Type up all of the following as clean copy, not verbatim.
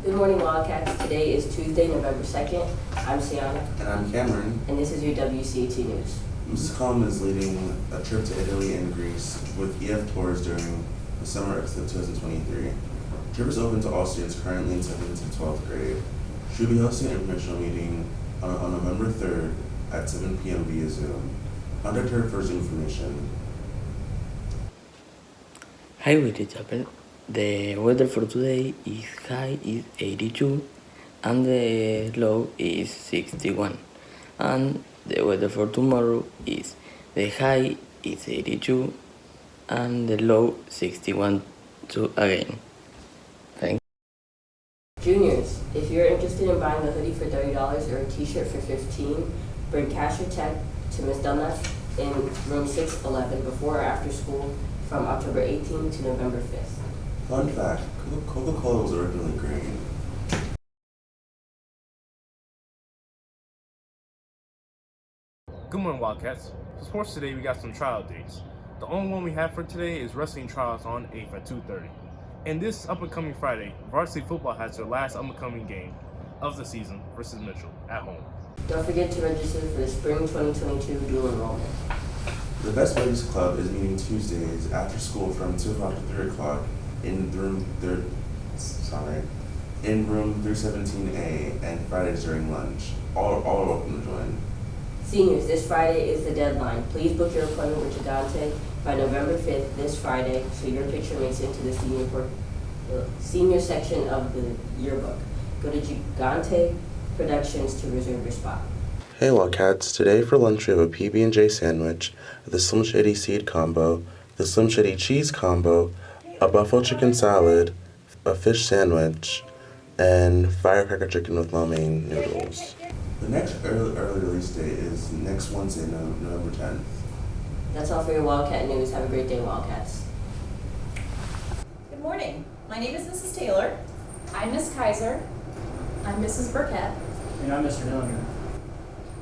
Good morning, Wildcats. Today is Tuesday, November 2nd. I'm Sienna. And I'm Cameron. And this is your WCAT News. Mrs. Collum is leading a trip to Italy and Greece with EF tours during the summer of 2023. The trip is open to all students currently in 7th to 12th grade. She will be hosting an informational meeting on November 3rd at 7 p.m. via Zoom. Contact her for Zoom information. Hi, Witty Chapel. The weather for today is high is 82 and the low is 61. And the weather for tomorrow is the high is 82 and the low 61 again. Thanks. Juniors, if you're interested in buying a hoodie for $30 or a t-shirt for $15, bring cash or check to Ms. Dunlap in room 611 before or after school from October 18th to November 5th. Fun fact, Coca-Cola was originally green. Good morning, Wildcats. For sports today, we got some trial dates. The only one we have for today is wrestling trials on 8th at 2:30. And this up-and-coming Friday, varsity football has their last up-and-coming game of the season versus Mitchell at home. Don't forget to register for the Spring 2022 dual enrollment. The Best Buddies Club is meeting Tuesdays after school from 2 o'clock to 3 o'clock in room 317A and Fridays during lunch. All are welcome to join. Seniors, this Friday is the deadline. Please book your appointment with Gigante by November 5th, this Friday, so your picture makes it to the senior section of the yearbook. Go to Gigante Productions to reserve your spot. Hey Wildcats, today for lunch we have a PB&J sandwich, the Slim Shady seed combo, the Slim Shady cheese combo, a buffalo chicken salad, a fish sandwich, and firecracker chicken with lo mein noodles. The next early release date is next Wednesday, November 10th. That's all for your Wildcat News. Have a great day, Wildcats. Good morning. My name is Mrs. Taylor. I'm Miss Kaiser. I'm Mrs. Burkett. And I'm Mr. Dillinger.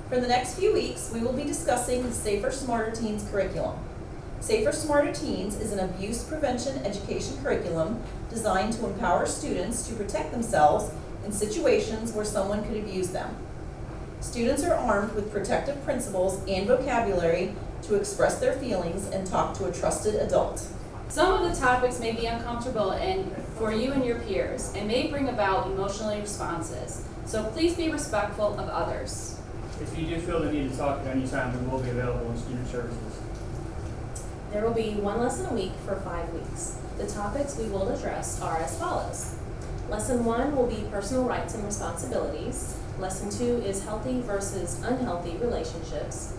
For the next few weeks, we will be discussing the Safer Smarter Teens curriculum. Safer Smarter Teens is an abuse prevention education curriculum designed to empower students to protect themselves in situations where someone could abuse them. Students are armed with protective principles and vocabulary to express their feelings and talk to a trusted adult. Some of the topics may be uncomfortable for you and your peers and may bring about emotional responses, so please be respectful of others. If you do feel the need to talk at any time, we will be available in student services. There will be one lesson a week for 5 weeks. The topics we will address are as follows. Lesson 1 will be personal rights and responsibilities. Lesson 2 is healthy versus unhealthy relationships.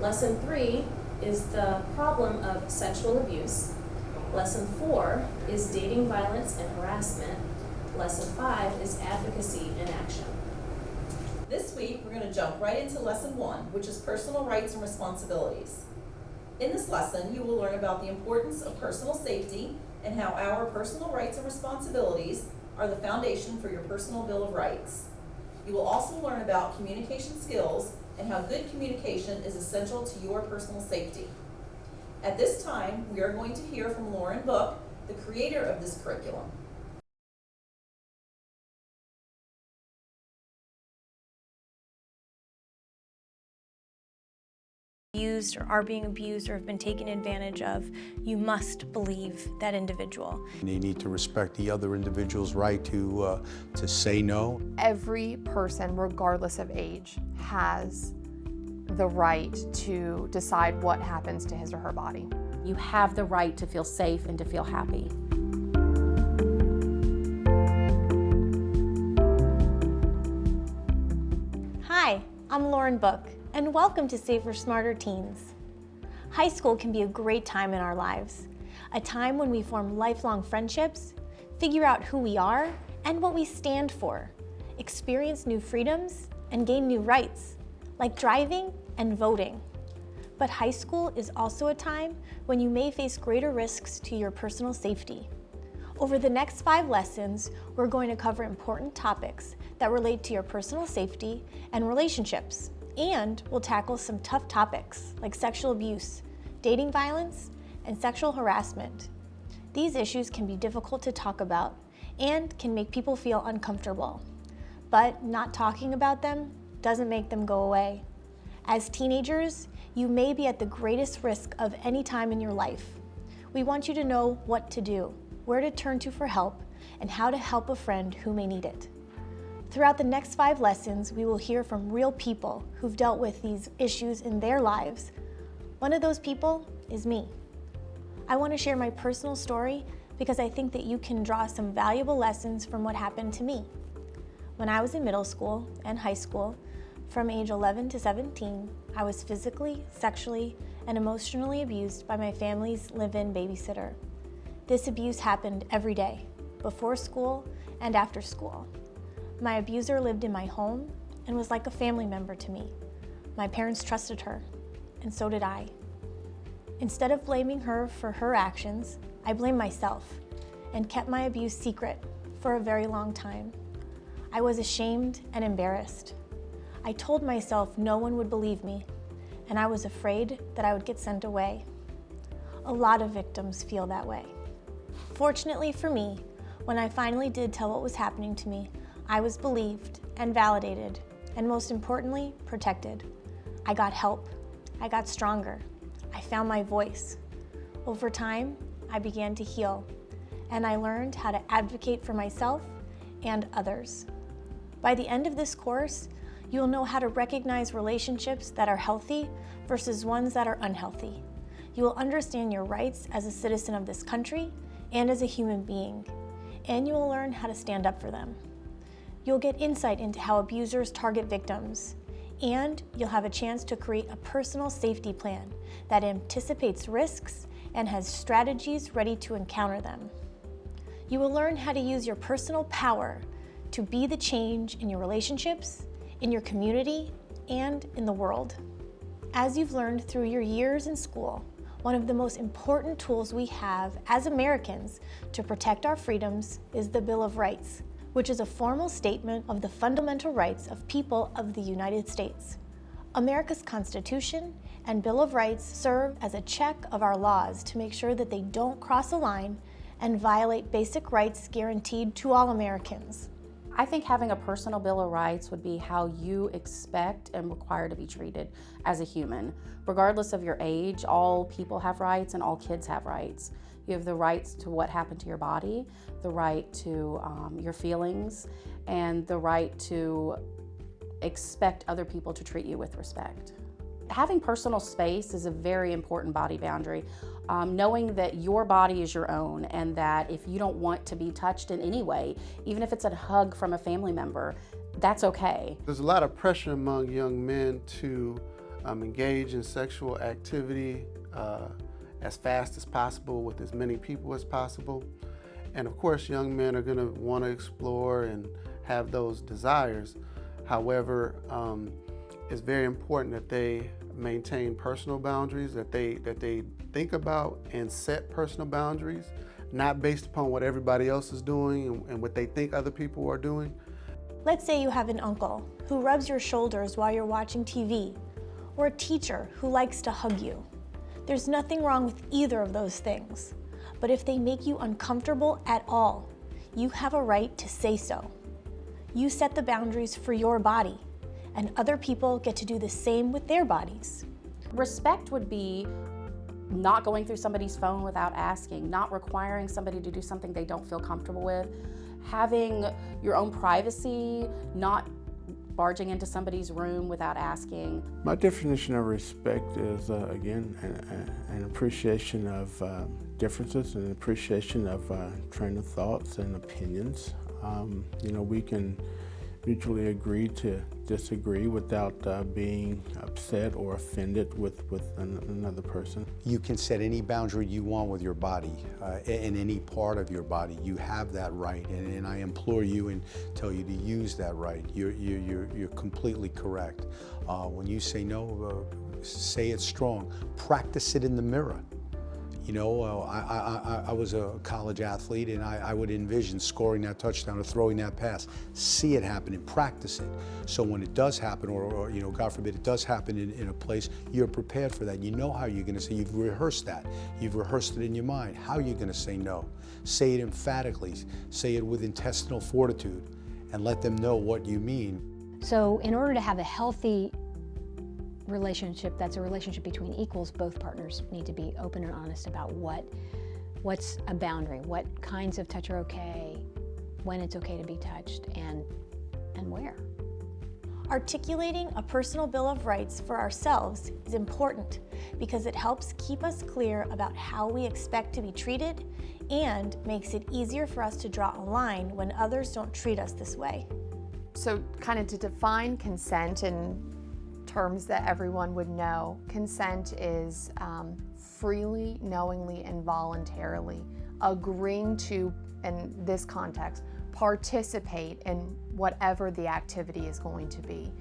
Lesson 3 is the problem of sexual abuse. Lesson 4 is dating violence and harassment. Lesson 5 is advocacy in action. This week, we're going to jump right into Lesson 1, which is personal rights and responsibilities. In this lesson, you will learn about the importance of personal safety and how our personal rights and responsibilities are the foundation for your personal Bill of Rights. You will also learn about communication skills and how good communication is essential to your personal safety. At this time, we are going to hear from Lauren Book, the creator of this curriculum. Abused or are being abused or have been taken advantage of, you must believe that individual. They need to respect the other individual's right to say no. Every person, regardless of age, has the right to decide what happens to his or her body. You have the right to feel safe and to feel happy. Hi, I'm Lauren Book, and welcome to Safer Smarter Teens. High school can be a great time in our lives, a time when we form lifelong friendships, figure out who we are and what we stand for, experience new freedoms, and gain new rights, like driving and voting. But high school is also a time when you may face greater risks to your personal safety. Over the next 5 lessons, we're going to cover important topics that relate to your personal safety and relationships. And we'll tackle some tough topics like sexual abuse, dating violence, and sexual harassment. These issues can be difficult to talk about, and can make people feel uncomfortable. But not talking about them doesn't make them go away. As teenagers, you may be at the greatest risk of any time in your life. We want you to know what to do, where to turn to for help, and how to help a friend who may need it. Throughout the next 5 lessons, we will hear from real people who've dealt with these issues in their lives. One of those people is me. I want to share my personal story because I think that you can draw some valuable lessons from what happened to me. When I was in middle school and high school, from age 11 to 17, I was physically, sexually, and emotionally abused by my family's live-in babysitter. This abuse happened every day, before school and after school. My abuser lived in my home and was like a family member to me. My parents trusted her, and so did I. Instead of blaming her for her actions, I blamed myself and kept my abuse secret for a very long time. I was ashamed and embarrassed. I told myself no one would believe me, and I was afraid that I would get sent away. A lot of victims feel that way. Fortunately for me, when I finally did tell what was happening to me, I was believed and validated, and most importantly, protected. I got help. I got stronger. I found my voice. Over time, I began to heal, and I learned how to advocate for myself and others. By the end of this course, you'll know how to recognize relationships that are healthy versus ones that are unhealthy. You will understand your rights as a citizen of this country and as a human being, and you will learn how to stand up for them. You'll get insight into how abusers target victims, and you'll have a chance to create a personal safety plan that anticipates risks and has strategies ready to encounter them. You will learn how to use your personal power to be the change in your relationships, in your community, and in the world. As you've learned through your years in school, one of the most important tools we have as Americans to protect our freedoms is the Bill of Rights, which is a formal statement of the fundamental rights of people of the United States. America's Constitution and Bill of Rights serve as a check of our laws to make sure that they don't cross a line and violate basic rights guaranteed to all Americans. I think having a personal Bill of Rights would be how you expect and require to be treated as a human. Regardless of your age, all people have rights and all kids have rights. You have the rights to what happened to your body, the right to your feelings, and the right to expect other people to treat you with respect. Having personal space is a very important body boundary. Knowing that your body is your own and that if you don't want to be touched in any way, even if it's a hug from a family member, that's okay. There's a lot of pressure among young men to engage in sexual activity as fast as possible with as many people as possible. And of course, young men are going to want to explore and have those desires. However, it's very important that they maintain personal boundaries, that they think about and set personal boundaries, not based upon what everybody else is doing and what they think other people are doing. Let's say you have an uncle who rubs your shoulders while you're watching TV, or a teacher who likes to hug you. There's nothing wrong with either of those things, but if they make you uncomfortable at all, you have a right to say so. You set the boundaries for your body, and other people get to do the same with their bodies. Respect would be not going through somebody's phone without asking, not requiring somebody to do something they don't feel comfortable with, having your own privacy, not barging into somebody's room without asking. My definition of respect is, again, an appreciation of differences, an appreciation of train of thoughts and opinions. We can mutually agree to disagree without being upset or offended with another person. You can set any boundary you want with your body, in any part of your body. You have that right, and I implore you and tell you to use that right. You're completely correct. When you say no, say it strong. Practice it in the mirror. You know, I was a college athlete, and I would envision scoring that touchdown or throwing that pass, see it happen and practice it. So when it does happen, or you know, God forbid, it does happen in a place, you're prepared for that. You know how you're going to say. You've rehearsed that. You've rehearsed it in your mind. How are you going to say no? Say it emphatically. Say it with intestinal fortitude, and let them know what you mean. So in order to have a healthy relationship that's a relationship between equals, both partners need to be open and honest about what's a boundary, what kinds of touch are okay, when it's okay to be touched, and where. Articulating a personal bill of rights for ourselves is important because it helps keep us clear about how we expect to be treated and makes it easier for us to draw a line when others don't treat us this way. So kind of to define consent in terms that everyone would know, consent is freely, knowingly, and voluntarily agreeing to, in this context, participate in whatever the activity is going to be.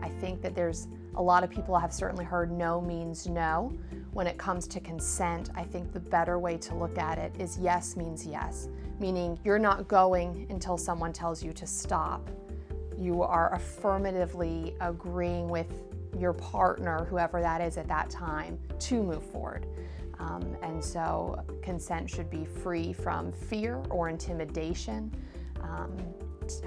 I think that there's a lot of people have certainly heard no means no. When it comes to consent, I think the better way to look at it is yes means yes, meaning you're not going until someone tells you to stop. You are affirmatively agreeing with your partner, whoever that is at that time, to move forward. And so consent should be free from fear or intimidation,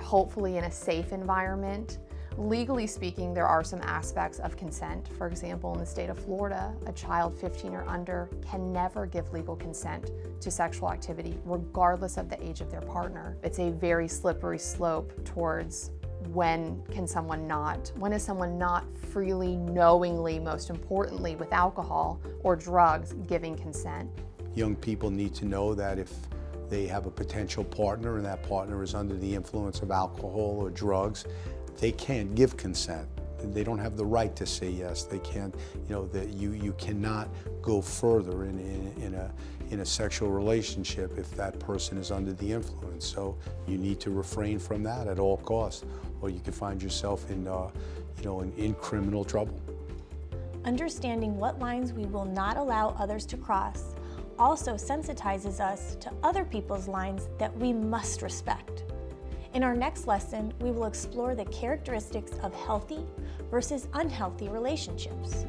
hopefully in a safe environment. Legally speaking, there are some aspects of consent. For example, in the state of Florida, a child 15 or under can never give legal consent to sexual activity, regardless of the age of their partner. It's a very slippery slope towards when is someone not freely, knowingly, most importantly with alcohol or drugs, giving consent. Young people need to know that if they have a potential partner and that partner is under the influence of alcohol or drugs, they can't give consent. They don't have the right to say yes. They can't, you know, that you cannot go further in a sexual relationship if that person is under the influence. So you need to refrain from that at all costs, or you can find yourself in criminal trouble. Understanding what lines we will not allow others to cross also sensitizes us to other people's lines that we must respect. In our next lesson, we will explore the characteristics of healthy versus unhealthy relationships.